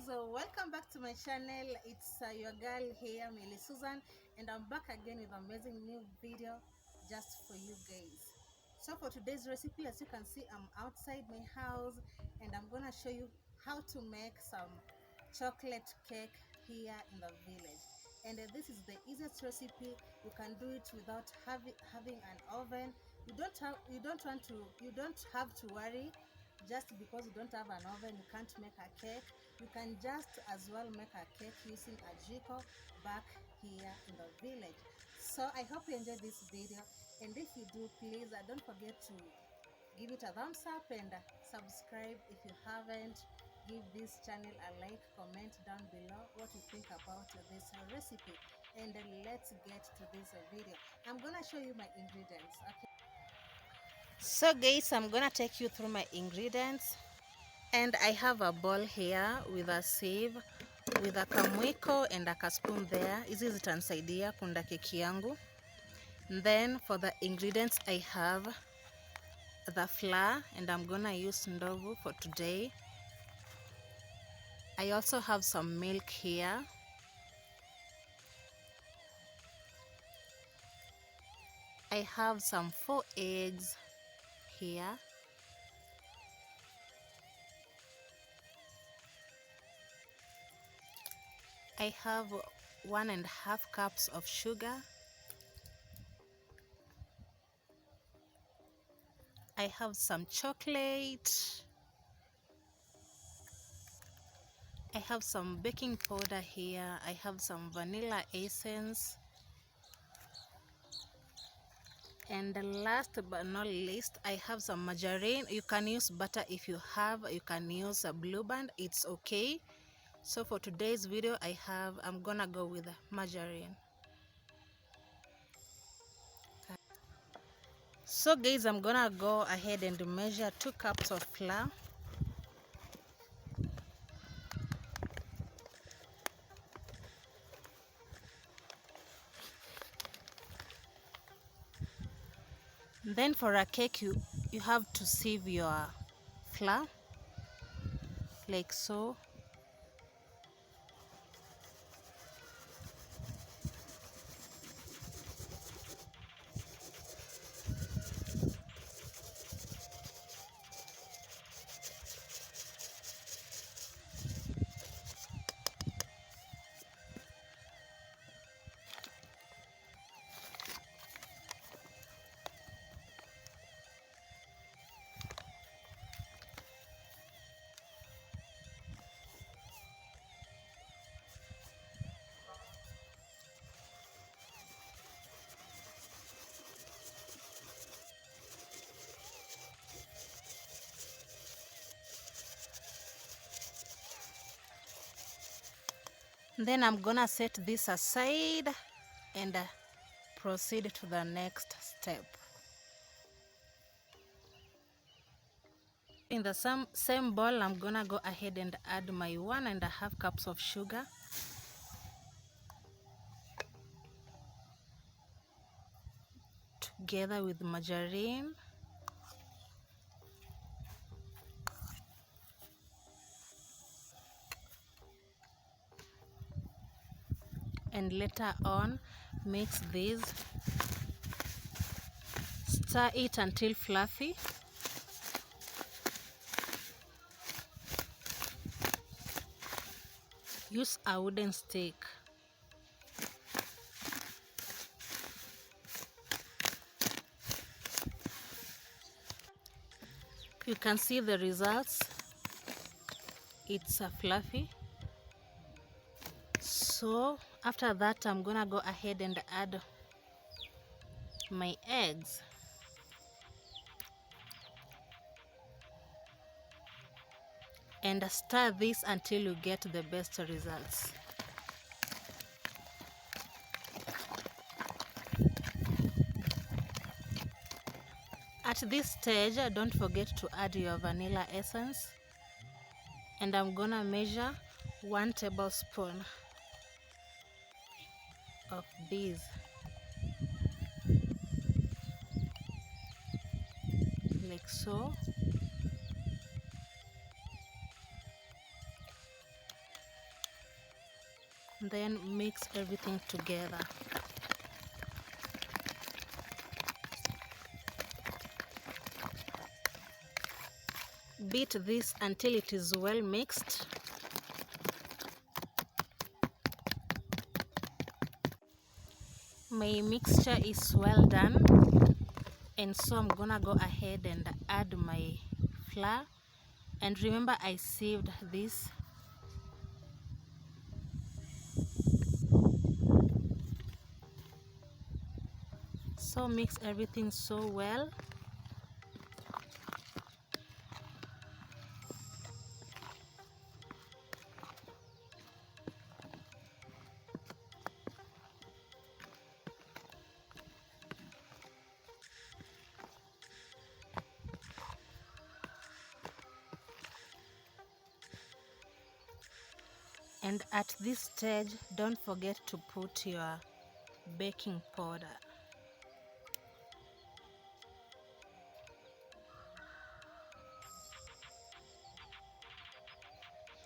welcome back to my channel. It's your girl here, millysuzzan, and I'm back again with an amazing new video just for you guys. So for today's recipe, as you can see, I'm outside my house and I'm gonna show you how to make some chocolate cake here in the village. And this is the easiest recipe. You can do it without having an oven. You don't have to worry. Just because you don't have an oven, you can't make a cake. You can just as well make a cake using a jiko back here in the village. So I hope you enjoyed this video, and if you do, please don't forget to give it a thumbs up and subscribe if you haven't. Give this channel a like, comment down below what you think about this recipe, and let's get to this video. I'm gonna show you my ingredients. Okay, so guys, I'm gonna take you through my ingredients. And I have a bowl here with a sieve, with a kamwiko and a kaspoon there. Hizi zitanisaidia kunda keki yangu. Then for the ingredients, I have the flour, and I'm gonna use ndovu for today. I also have some milk here. I have some 4 eggs here. I have 1.5 cups of sugar. I have some chocolate. I have some baking powder here. I have some vanilla essence. And last but not least, I have some margarine. You can use butter if you have. You can use a Blue Band. It's okay. So for today's video, I'm gonna go with margarine. So guys, I'm gonna go ahead and measure 2 cups of flour. Then for a cake, you have to sieve your flour like so. Then I'm gonna set this aside and proceed to the next step. In the same bowl, I'm gonna go ahead and add my 1.5 cups of sugar. Together with margarine. And later on, mix this. Stir it until fluffy. Use a wooden stick. You can see the results. It's fluffy. So after that, I'm gonna go ahead and add my eggs. And stir this until you get the best results. At this stage, don't forget to add your vanilla essence. And I'm gonna measure 1 tablespoon of these. Like so. Then mix everything together. Beat this until it is well mixed. My mixture is well done, and so I'm gonna go ahead and add my flour. And remember, I sieved this. So mix everything so well. And at this stage, don't forget to put your baking powder.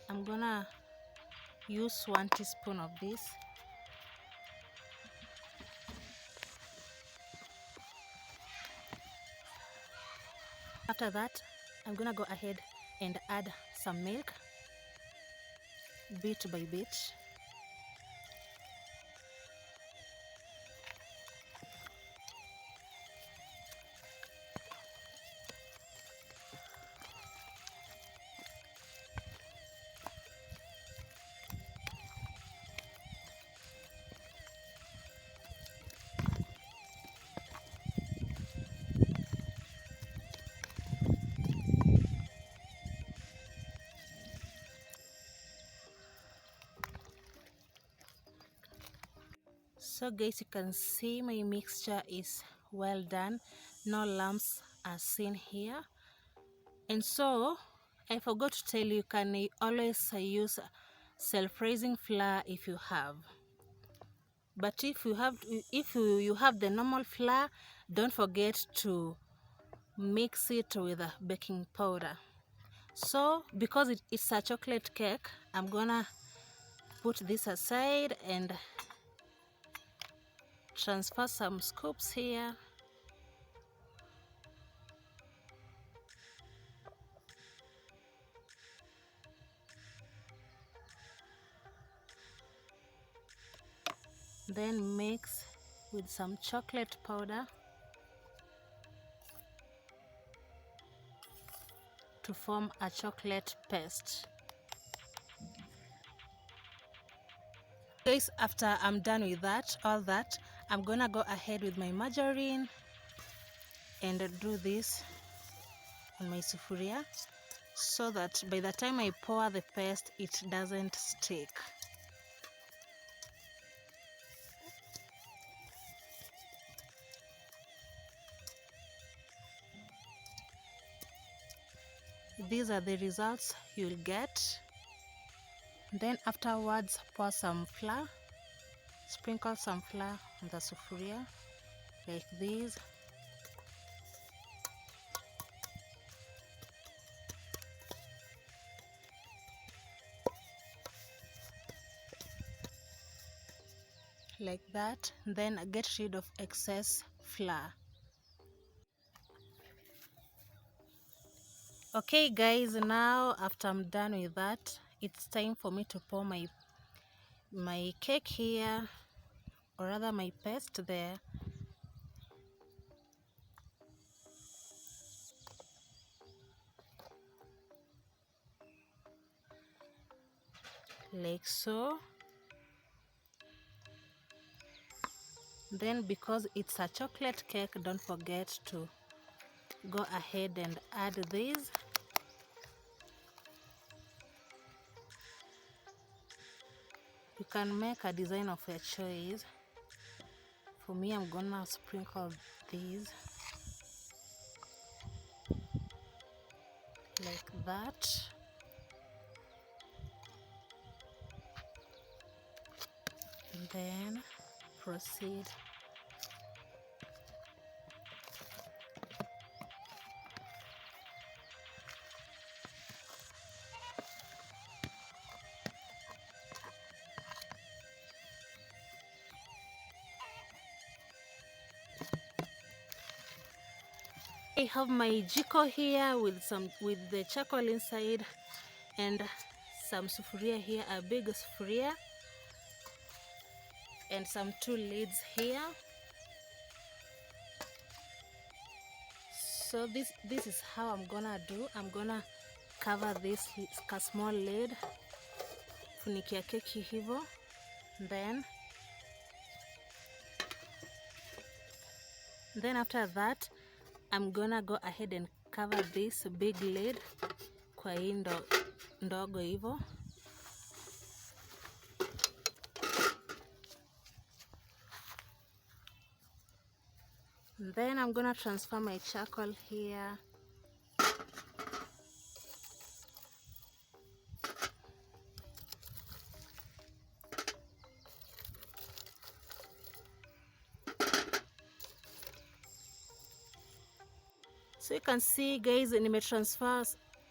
I'm gonna use 1 teaspoon of this. After that, I'm gonna go ahead and add some milk, bit by bit. So guys, you can see my mixture is well done. No lumps are seen here. And so I forgot to tell you, you can always use self-raising flour if you have. But if you have the normal flour, don't forget to mix it with a baking powder. So because it's a chocolate cake, I'm gonna put this aside and transfer some scoops here. Then mix with some chocolate powder to form a chocolate paste. Guys, after I'm done with all that, I'm gonna go ahead with my margarine and do this on my sufuria so that by the time I pour the paste, it doesn't stick. These are the results you'll get. Then afterwards, pour some flour, sprinkle some flour on the sufuria like this. Like that. Then get rid of excess flour. Okay guys, now after I'm done with that, it's time for me to pour my cake here, or rather my paste there. Like so. Then because it's a chocolate cake, don't forget to go ahead and add these. You can make a design of your choice. For me, I'm gonna sprinkle these like that. And then proceed. I have my jiko here with the charcoal inside, and some sufuria here, a big sufuria, and some 2 lids here. So this is how I'm gonna do. I'm gonna cover this small lid, funikia keki hivo, then after that I'm gonna go ahead and cover this big lid kwa hii ndogo hivo. Then I'm gonna transfer my charcoal here. So you can see guys, nimetransfer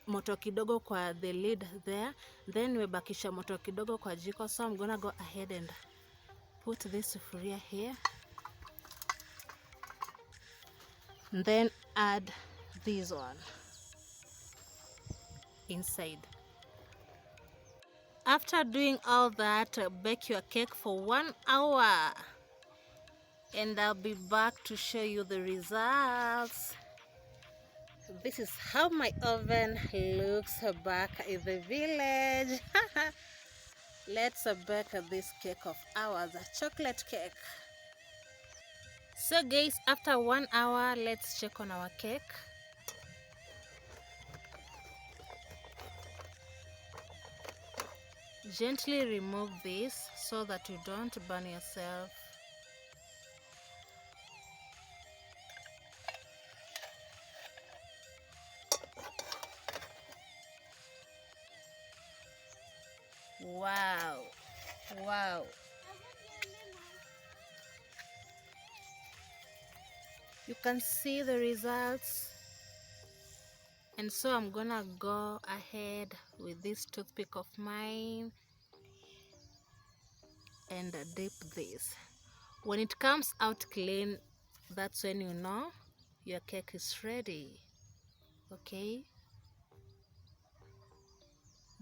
moto kidogo kwa the lid there, then nimebakisha moto kidogo kwa jiko. So I'm gonna go ahead and put this sufuria here, and then add this one inside. After doing all that, bake your cake for 1 hour, and I'll be back to show you the results. This is how my oven looks back in the village. Let's bake this cake of ours, a chocolate cake. So guys, after 1 hour, let's check on our cake. Gently remove this so that you don't burn yourself. Wow, wow. You can see the results. And so I'm gonna go ahead with this toothpick of mine and dip this. When it comes out clean, that's when you know your cake is ready. Okay,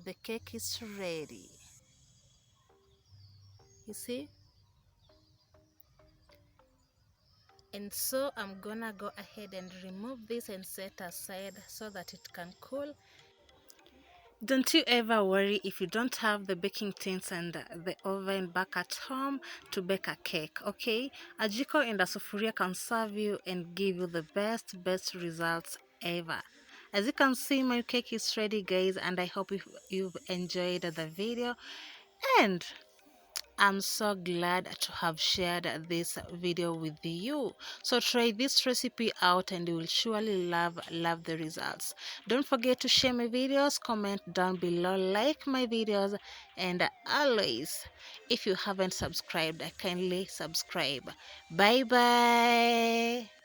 the cake is ready. You see? And so I'm gonna go ahead and remove this and set aside so that it can cool. Don't you ever worry if you don't have the baking tins and the oven back at home to bake a cake, okay? A jiko and a sufuria can serve you and give you the best results ever. As you can see, my cake is ready guys, and I hope you've enjoyed the video, and I'm so glad to have shared this video with you. So try this recipe out and you will surely love the results. Don't forget to share my videos, comment down below, like my videos, and always, if you haven't subscribed, kindly subscribe. Bye bye.